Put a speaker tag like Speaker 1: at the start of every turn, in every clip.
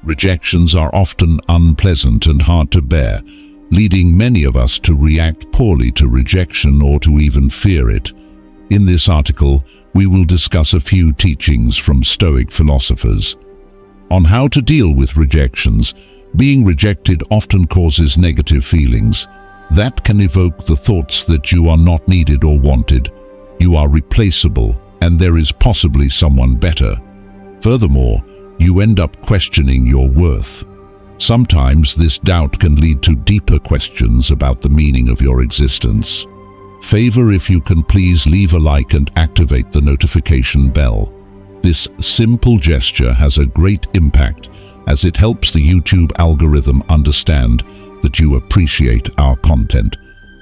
Speaker 1: Rejections are often unpleasant and hard to bear, leading many of us to react poorly to rejection or to even fear it. In this article, we will discuss a few teachings from Stoic philosophers on how to deal with rejections. Being rejected often causes negative feelings. That can evoke the thoughts that you are not needed or wanted, you are replaceable, and there is possibly someone better. Furthermore, you end up questioning your worth. Sometimes this doubt can lead to deeper questions about the meaning of your existence. Favor if you can please leave a like and activate the notification bell. This simple gesture has a great impact as it helps the YouTube algorithm understand that you appreciate our content,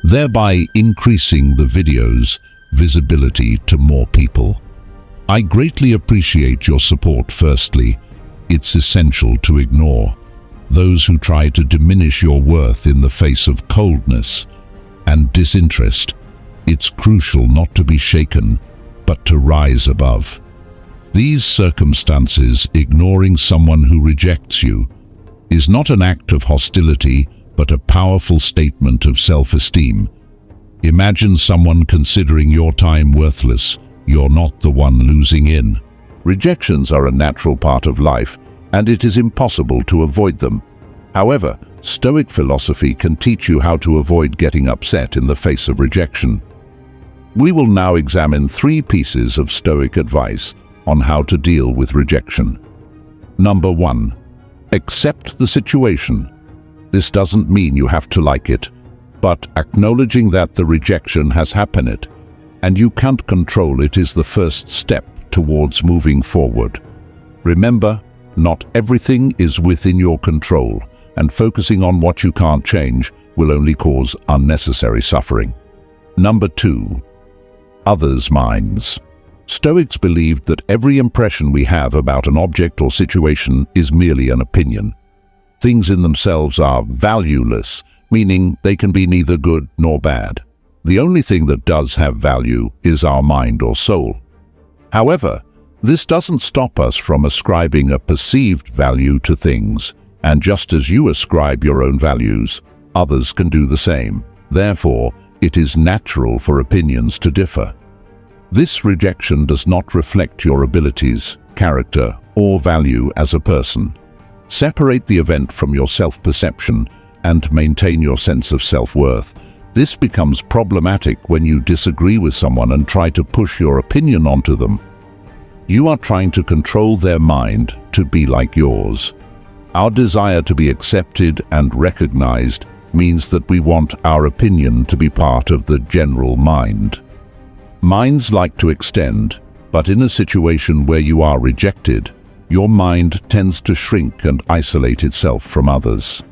Speaker 1: thereby increasing the video's visibility to more people. I greatly appreciate your support. Firstly, it's essential to ignore those who try to diminish your worth in the face of coldness and disinterest. It's crucial not to be shaken, but to rise above these circumstances. Ignoring someone who rejects you is not an act of hostility, but a powerful statement of self-esteem. Imagine someone considering your time worthless. You're not the one losing in. Rejections are a natural part of life, and it is impossible to avoid them. However, Stoic philosophy can teach you how to avoid getting upset in the face of rejection. We will now examine 3 pieces of Stoic advice on how to deal with rejection. Number 1. Accept the situation. This doesn't mean you have to like it, but acknowledging that the rejection has happened and you can't control it is the first step towards moving forward. Remember, not everything is within your control, and focusing on what you can't change will only cause unnecessary suffering. Number 2. Others' minds. Stoics believed that every impression we have about an object or situation is merely an opinion. Things in themselves are valueless, meaning they can be neither good nor bad. The only thing that does have value is our mind or soul. However, this doesn't stop us from ascribing a perceived value to things, and just as you ascribe your own values, others can do the same. Therefore, it is natural for opinions to differ. This rejection does not reflect your abilities, character, or value as a person. Separate the event from your self-perception and maintain your sense of self-worth. This becomes problematic when you disagree with someone and try to push your opinion onto them. You are trying to control their mind to be like yours. Our desire to be accepted and recognized means that we want our opinion to be part of the general mind. Minds like to extend, but in a situation where you are rejected, your mind tends to shrink and isolate itself from others.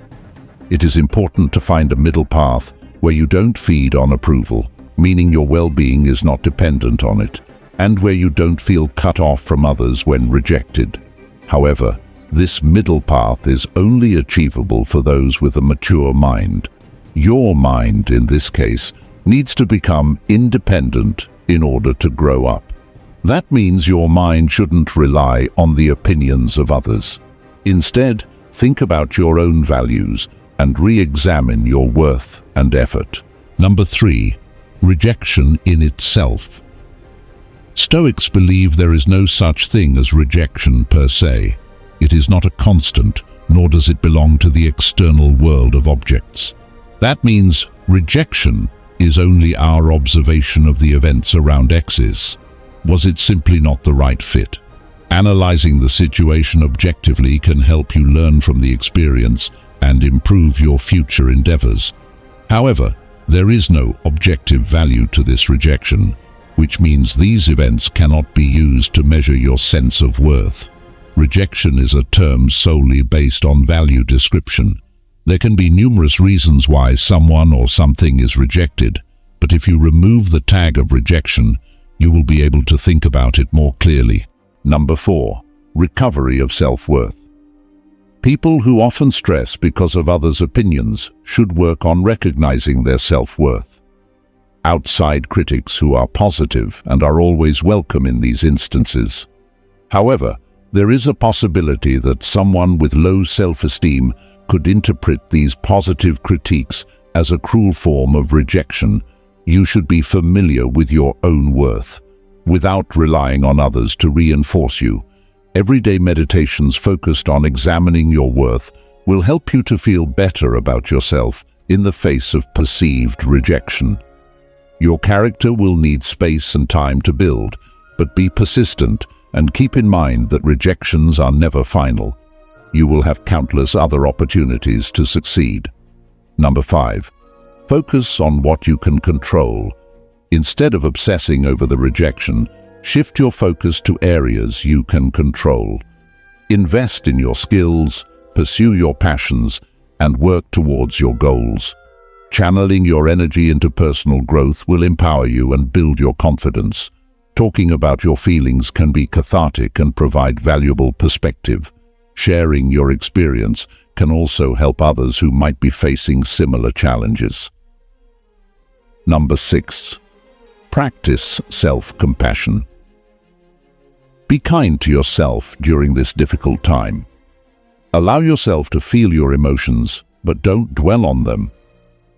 Speaker 1: It is important to find a middle path where you don't feed on approval, meaning your well-being is not dependent on it, and where you don't feel cut off from others when rejected. However, this middle path is only achievable for those with a mature mind. Your mind, in this case, needs to become independent in order to grow up. That means your mind shouldn't rely on the opinions of others. Instead, think about your own values and re-examine your worth and effort. Number 3. Rejection in itself. Stoics believe there is no such thing as rejection per se. It is not a constant, nor does it belong to the external world of objects. That means rejection is only our observation of the events around X's. Was it simply not the right fit? Analyzing the situation objectively can help you learn from the experience and improve your future endeavors. However, there is no objective value to this rejection, which means these events cannot be used to measure your sense of worth. Rejection is a term solely based on value description. There can be numerous reasons why someone or something is rejected, but if you remove the tag of rejection, you will be able to think about it more clearly. Number 4. Recovery of self-worth. People who often stress because of others' opinions should work on recognizing their self-worth. Outside critics who are positive and are always welcome in these instances. However, There is a possibility that someone with low self-esteem could interpret these positive critiques as a cruel form of rejection. You should be familiar with your own worth, without relying on others to reinforce you. Everyday meditations focused on examining your worth will help you to feel better about yourself in the face of perceived rejection. Your character will need space and time to build, but be persistent and keep in mind that rejections are never final. You will have countless other opportunities to succeed. Number 5. Focus on what you can control. Instead of obsessing over the rejection, shift your focus to areas you can control. Invest in your skills, pursue your passions, and work towards your goals. Channeling your energy into personal growth will empower you and build your confidence. Talking about your feelings can be cathartic and provide valuable perspective. Sharing your experience can also help others who might be facing similar challenges. Number 6. Practice self-compassion. Be kind to yourself during this difficult time. Allow yourself to feel your emotions, but don't dwell on them.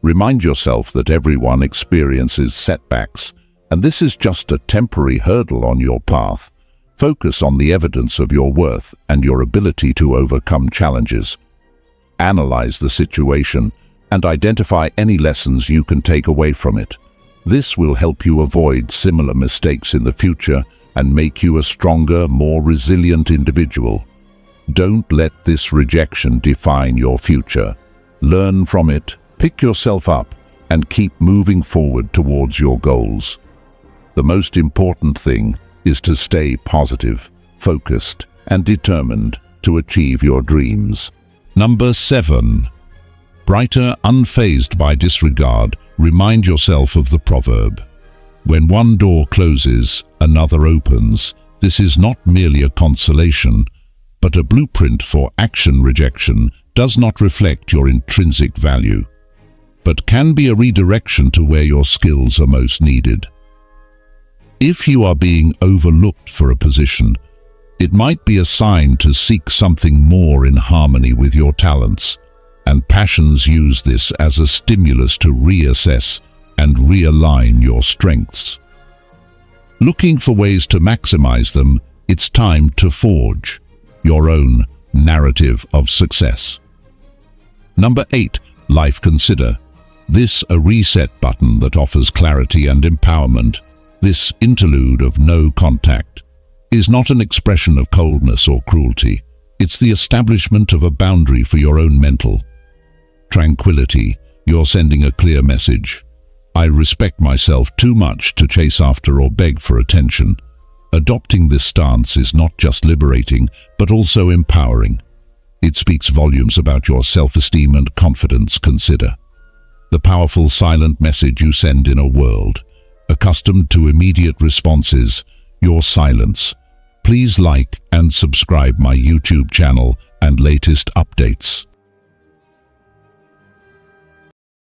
Speaker 1: Remind yourself that everyone experiences setbacks, and this is just a temporary hurdle on your path. Focus on the evidence of your worth and your ability to overcome challenges. Analyze the situation and identify any lessons you can take away from it. This will help you avoid similar mistakes in the future and make you a stronger, more resilient individual. Don't let this rejection define your future. Learn from it, pick yourself up, and keep moving forward towards your goals. The most important thing is to stay positive, focused, and determined to achieve your dreams. Number 7. Brighter, unfazed by disregard. Remind yourself of the proverb, "When one door closes, another opens." This is not merely a consolation, but a blueprint for action. Rejection does not reflect your intrinsic value, but can be a redirection to where your skills are most needed. If you are being overlooked for a position, it might be a sign to seek something more in harmony with your talents, and passions. Use this as a stimulus to reassess and realign your strengths. Looking for ways to maximize them, it's time to forge your own narrative of success. Number 8. Life Consider. This a reset button that offers clarity and empowerment. This interlude of no contact is not an expression of coldness or cruelty. It's the establishment of a boundary for your own mental tranquility. You're sending a clear message. I respect myself too much to chase after or beg for attention. Adopting this stance is not just liberating, but also empowering. It speaks volumes about your self-esteem and confidence. Consider the powerful silent message you send in a world accustomed to immediate responses. Your silence. Please like and subscribe my YouTube channel and latest updates.